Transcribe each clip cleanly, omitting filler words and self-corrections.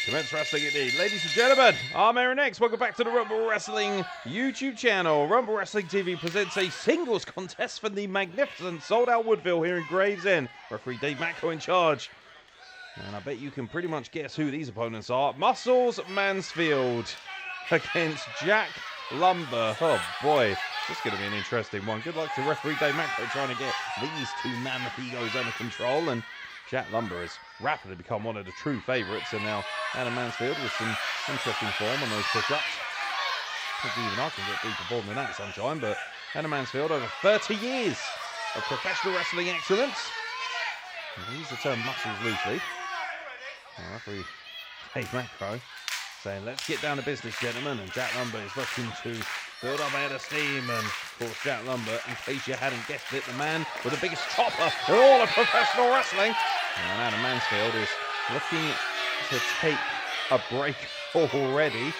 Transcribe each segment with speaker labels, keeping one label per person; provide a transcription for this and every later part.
Speaker 1: Commence wrestling indeed. Ladies and gentlemen, I'm Aaron X. Welcome back to the Rumble Wrestling YouTube channel. Rumble Wrestling TV presents a singles contest for the magnificent sold-out Woodville here in Gravesend. Referee Dave Macro in charge. And I bet you can pretty much guess who these opponents are. Muscles Mansfield against Jack Lumber. Oh boy, this is going to be an interesting one. Good luck to referee Dave Macro trying to get these two mammoth egos under control. And Jack Lumber has rapidly become one of the true favourites, and now Adam Mansfield with some interesting form on those push-ups. I think even I can get deeper form than that, Sunshine, but Adam Mansfield over 30 years of professional wrestling excellence. And use the term muscles loosely. Referee Dave Macro saying, let's get down to business, gentlemen, and Jack Lumber is looking to build up a head of steam, and of course Jack Lumber, in case you hadn't guessed it, the man with the biggest chopper in all of professional wrestling. And Adam Mansfield is looking to take a break already.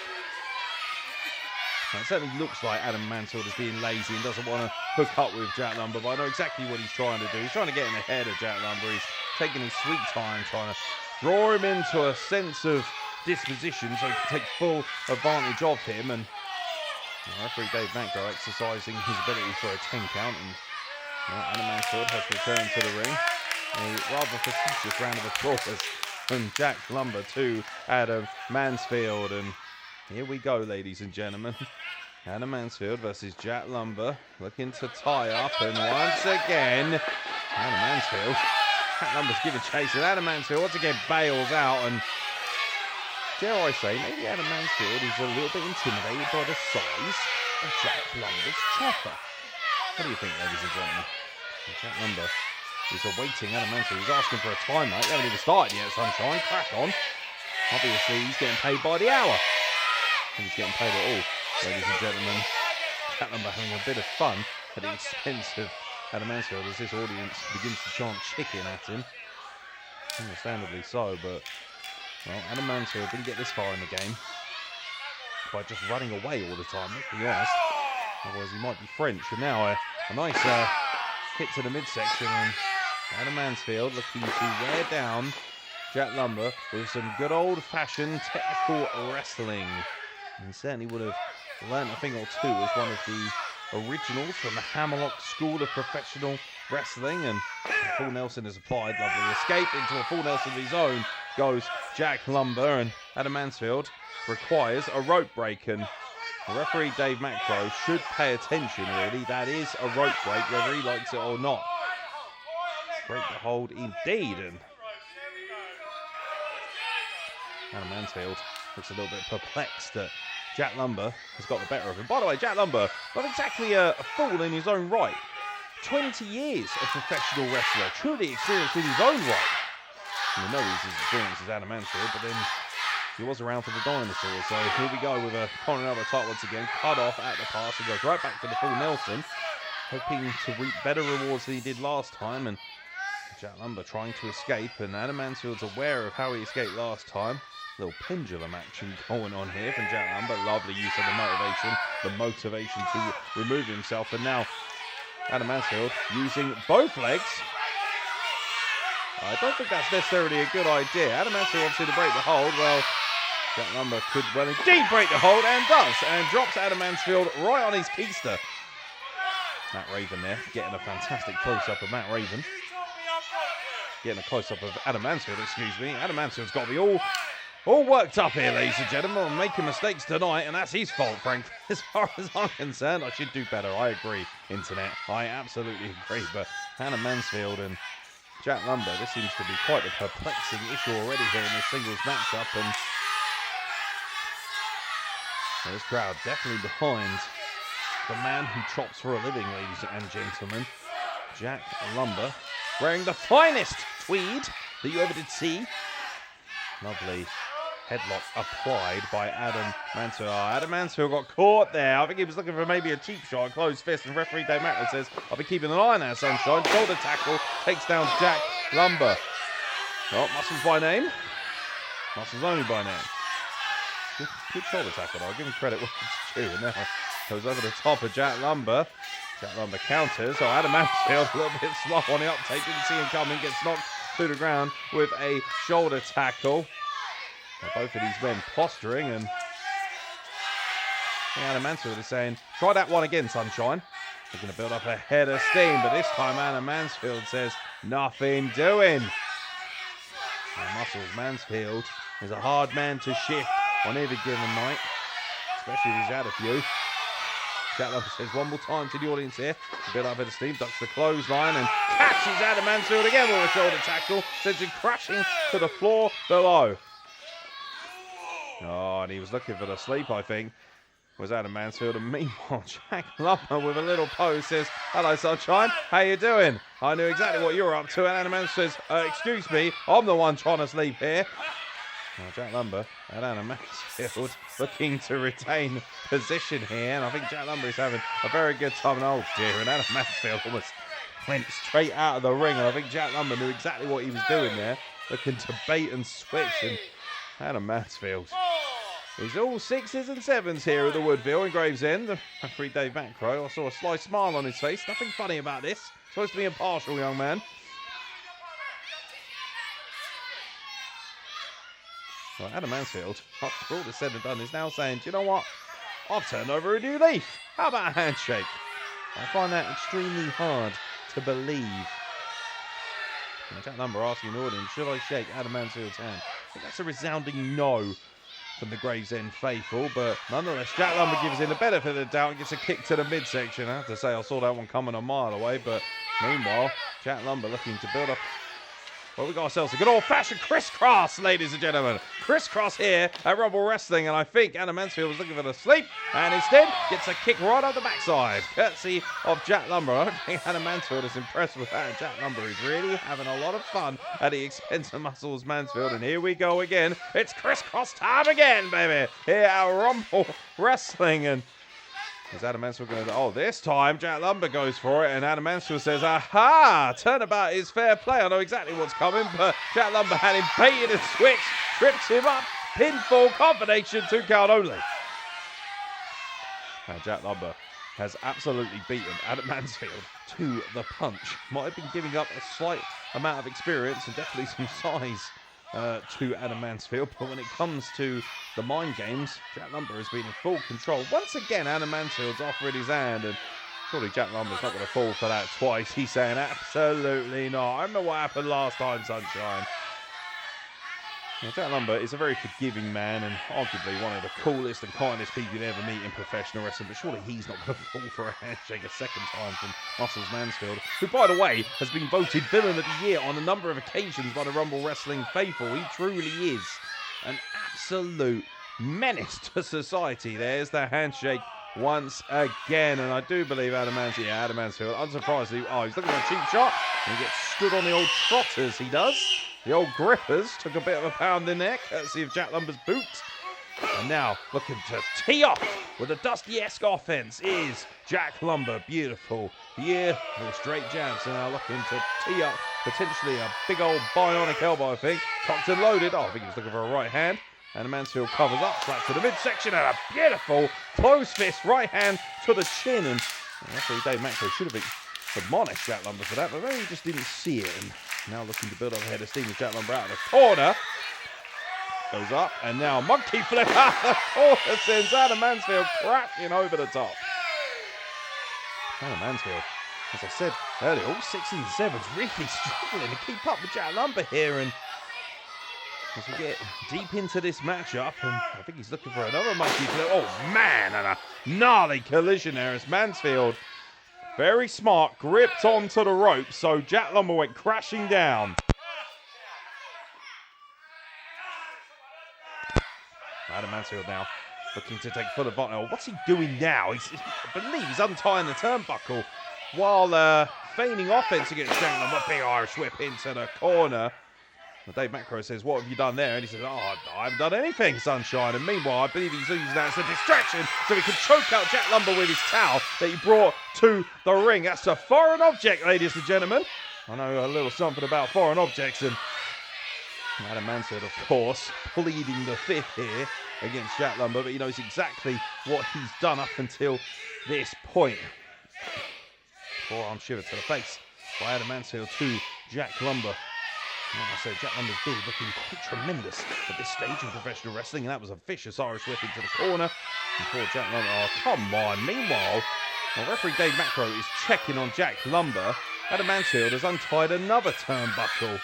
Speaker 1: It certainly looks like Adam Mansfield is being lazy and doesn't want to hook up with Jack Lumber, but I know exactly what he's trying to do. He's trying to get in the head of Jack Lumber. He's taking his sweet time trying to draw him into a sense of disposition so he can take full advantage of him. And referee Dave Macro exercising his ability for a 10 count, and Adam Mansfield has returned to the ring. A rather facetious round of applause from Jack Lumber to Adam Mansfield. And here we go, ladies and gentlemen. Adam Mansfield versus Jack Lumber, looking to tie up, and once again, Adam Mansfield. Jack Lumber's giving chase, and Adam Mansfield once again bails out, and dare I say, maybe Adam Mansfield is a little bit intimidated by the size of Jack Lumber's chopper. What do you think, ladies and gentlemen? Jack Lumber is awaiting Adam Mansfield. He's asking for a timeout. They haven't even started yet, Sunshine. Crack on. Obviously, he's getting paid by the hour. And he's getting paid at all, ladies and gentlemen. Jack Lumber having a bit of fun at the expense of Adam Mansfield as this audience begins to chant chicken at him. Understandably so, but well, Adam Mansfield didn't get this far in the game by just running away all the time, let's be honest. Otherwise he might be French. And now a nice hit to the midsection, and Adam Mansfield looking to wear down Jack Lumber with some good old-fashioned technical wrestling. And he certainly would have learned a thing or two as one of the originals from the Hammerlock School of Professional Wrestling. And a full Nelson is applied. Lovely escape into a full Nelson of his own goes Jack Lumber, and Adam Mansfield requires a rope break, and the referee Dave Macro should pay attention, really. That is a rope break, whether he likes it or not. Break the hold indeed, and Adam Mansfield looks a little bit perplexed that Jack Lumber has got the better of him. By the way, Jack Lumber, not exactly a fool in his own right. 20 years of professional wrestler, truly experienced in his own right. We know he's as experienced as Adam Mansfield, but then he was around for the dinosaurs. So here we go with a Continental title once again. Cut off at the pass and goes right back to the full Nelson. Hoping to reap better rewards than he did last time. And Jack Lumber trying to escape. And Adam Mansfield's aware of how he escaped last time. Little pendulum action going on here from Jack Lumber. Lovely use of the motivation to remove himself. And now Adam Mansfield using both legs. I don't think that's necessarily a good idea. Adam Mansfield wants to break the hold. Well, Jack Lumber could well indeed break the hold, and does, and drops Adam Mansfield right on his keister. Matt Raven there, getting a fantastic close-up of Matt Raven. Getting a close-up of Adam Mansfield, excuse me. Adam Mansfield's got to be all worked up here, ladies and gentlemen. I'm making mistakes tonight, and that's his fault, Frank. As far as I'm concerned, I should do better. I agree, Internet. I absolutely agree. But Adam Mansfield and Jack Lumber, this seems to be quite a perplexing issue already here in this singles matchup, and this crowd definitely behind the man who chops for a living, ladies and gentlemen. Jack Lumber, wearing the finest tweed that you ever did see. Lovely headlock applied by Adam Mansfield. Oh, Adam Mansfield got caught there. I think he was looking for maybe a cheap shot, a closed fist, and referee Dave Macro says, I'll be keeping an eye on that, Sunshine. Shoulder tackle, takes down Jack Lumber. Oh, Muscles by name. Muscles only by name. Good shoulder tackle, though. I'll give him credit where it's due. And now Goes over the top of Jack Lumber. Jack Lumber counters. So Adam Mansfield a little bit slow on the uptake. Didn't see him coming. Gets knocked to the ground with a shoulder tackle. Both of these men posturing, and Adam Mansfield is saying, try that one again, sunshine. They're going to build up a head of steam, but this time Adam Mansfield says, nothing doing. And Muscles Mansfield is a hard man to shift on every given night, especially if he's had a few. Jack Lumber says one more time to the audience here, to build up a bit of steam, ducks the clothesline and catches Adam Mansfield again with a shoulder tackle, sends him crashing to the floor below. Oh, and he was looking for the sleep, I think, was Adam Mansfield. And meanwhile, Jack Lumber with a little pose says, hello, sunshine, how you doing? I knew exactly what you were up to. And Adam Mansfield says, excuse me, I'm the one trying to sleep here. Now, Jack Lumber and Adam Mansfield looking to retain position here. And I think Jack Lumber is having a very good time. And oh dear, and Adam Mansfield almost went straight out of the ring. And I think Jack Lumber knew exactly what he was doing there, looking to bait and switch. And Adam Mansfield is all 6s and 7s here at the Woodville in Gravesend. The referee Dave Macro, I saw a sly smile on his face. Nothing funny about this. Supposed to be impartial, young man. Well, Adam Mansfield, after all is said and done, is now saying, do you know what? I've turned over a new leaf. How about a handshake? I find that extremely hard to believe. And Jack Lumber asking the audience, should I shake Adam Mansfield's hand? I think that's a resounding no from the Gravesend faithful, but nonetheless, Jack Lumber gives in the benefit of the doubt and gets a kick to the midsection. I have to say, I saw that one coming a mile away, but meanwhile, Jack Lumber looking to build up. Well, we got ourselves a good old-fashioned crisscross, ladies and gentlemen. Crisscross here at Rumble Wrestling, and I think Adam Mansfield was looking for the sleep, and instead gets a kick right up the backside, courtesy of Jack Lumber. I don't think Adam Mansfield is impressed with that. Jack Lumber is really having a lot of fun at the expense of Muscles Mansfield, and here we go again. It's crisscross time again, baby, here at Rumble Wrestling, and is Adam Mansfield going to... Oh, this time Jack Lumber goes for it, and Adam Mansfield says, aha, turnabout is fair play. I know exactly what's coming, but Jack Lumber had him baited and switched, trips him up, pinfall, combination, 2 count only. Now Jack Lumber has absolutely beaten Adam Mansfield to the punch. Might have been giving up a slight amount of experience and definitely some size to Adam Mansfield, but when it comes to the mind games, Jack Lumber has been in full control. Once again, Adam Mansfield's offering his hand, and surely Jack Lumber's not going to fall for that twice. He's saying, absolutely not. I remember what happened last time, sunshine. Now, Jack Lumber is a very forgiving man and arguably one of the coolest and kindest people you'd ever meet in professional wrestling, but surely he's not going to fall for a handshake a second time from Muscles Mansfield, who, by the way, has been voted Villain of the Year on a number of occasions by the Rumble Wrestling faithful. He truly is an absolute menace to society. There's the handshake once again, and I do believe Adam Mansfield, unsurprisingly, he's looking for a cheap shot, and he gets stood on the old trotters, he does. The old grippers took a bit of a pound in there, courtesy of Jack Lumber's boot. And now, looking to tee off with a Dusty-esque offense is Jack Lumber. Beautiful. Beautiful straight jabs. And now looking to tee up potentially a big old bionic elbow, I think. Cocked and loaded. I think he's looking for a right hand. And Mansfield covers up, slap to the midsection, and a beautiful close fist right hand to the chin. And referee Dave Macro should have admonished Jack Lumber for that, but maybe he just didn't see it. And now looking to build up a head of steam with Jack Lumber out of the corner. Goes up, and now monkey flip out the corner sends Adam Mansfield crashing over the top. Adam Mansfield, as I said earlier, all 6s and 7s really struggling to keep up with Jack Lumber here. And as we get deep into this matchup, and I think he's looking for another monkey flip. Oh man, and a gnarly collision there as Mansfield, very smart, gripped onto the rope, so Jack Lumber went crashing down. Adam Mansfield now looking to take full advantage. Oh, what's he doing now? I believe he's untying the turnbuckle while feigning offense against Jack Lumber. Big Irish whip into the corner. Dave Macro says, what have you done there? And he says, I haven't done anything, sunshine. And meanwhile, I believe he's using that as a distraction so he can choke out Jack Lumber with his towel that he brought to the ring. That's a foreign object, ladies and gentlemen. I know a little something about foreign objects, and Adam Mansfield, of course, pleading the fifth here against Jack Lumber, but he knows exactly what he's done up until this point. Forearm shiver to the face by Adam Mansfield to Jack Lumber. Like I say, Jack Lumber's beard looking quite tremendous at this stage in professional wrestling, and that was a vicious Irish whip into the corner. And poor Jack Lumber, oh, come on. Meanwhile, referee Dave Macro is checking on Jack Lumber. Adam Mansfield has untied another turnbuckle.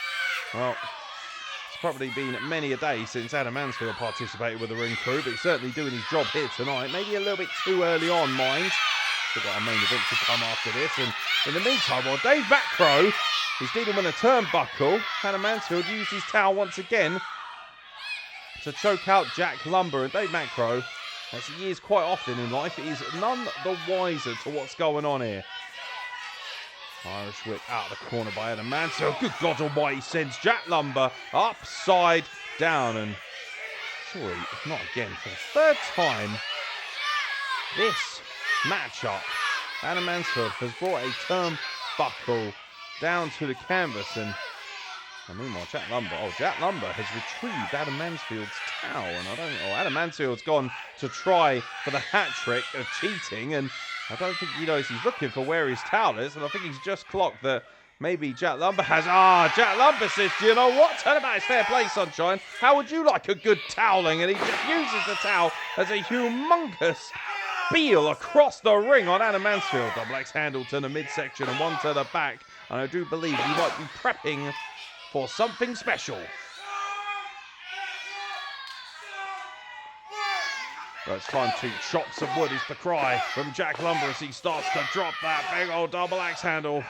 Speaker 1: Well, it's probably been many a day since Adam Mansfield participated with the ring crew, but he's certainly doing his job here tonight. Maybe a little bit too early on, mind. We've got our main event to come after this, and in the meantime, while Dave Macro is dealing with a turnbuckle, Adam Mansfield used his towel once again to choke out Jack Lumber, and Dave Macro, as he is quite often in life, is none the wiser to what's going on here. Irish whip out of the corner by Adam Mansfield. Good God Almighty, sends Jack Lumber upside down, and surely, if not again, for the third time this matchup, Adam Mansfield has brought a turnbuckle down to the canvas, and meanwhile, Jack Lumber has retrieved Adam Mansfield's towel, and Adam Mansfield's gone to try for the hat trick of cheating, and I don't think he knows he's looking for where his towel is, and I think he's just clocked that maybe Jack Lumber has. Jack Lumber says, do you know what? Turn about, it's fair play, sunshine. How would you like a good toweling? And he just uses the towel as a humongous Beal across the ring on Adam Mansfield. Double axe handle to the midsection and one to the back. And I do believe he might be prepping for something special. But it's time to chop some wood is the cry from Jack Lumber as he starts to drop that big old double axe handle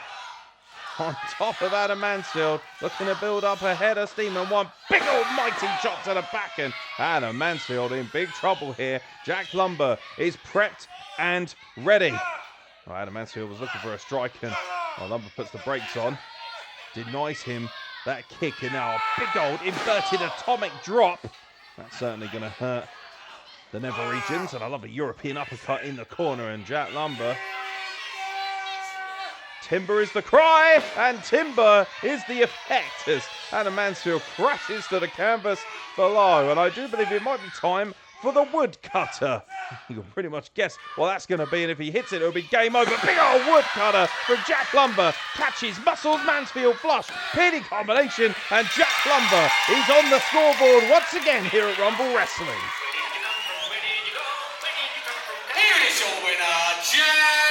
Speaker 1: on top of Adam Mansfield, looking to build up a head of steam, and one big old mighty chop to the back, and Adam Mansfield in big trouble here. Jack Lumber is prepped and ready. Adam Mansfield was looking for a strike, and Lumber puts the brakes on, denies him that kick, and now a big old inverted atomic drop. That's certainly going to hurt the nether regions, and I love a European uppercut in the corner, and Jack Lumber. Timber is the cry, and timber is the effect as Adam Mansfield crashes to the canvas below. And I do believe it might be time for the woodcutter. You can pretty much guess what that's going to be, and if he hits it, it'll be game over. Big old woodcutter from Jack Lumber. Catches muscles, Mansfield flush. Pinning combination, and Jack Lumber is on the scoreboard once again here at Rumble Wrestling.
Speaker 2: Here is your winner, Jack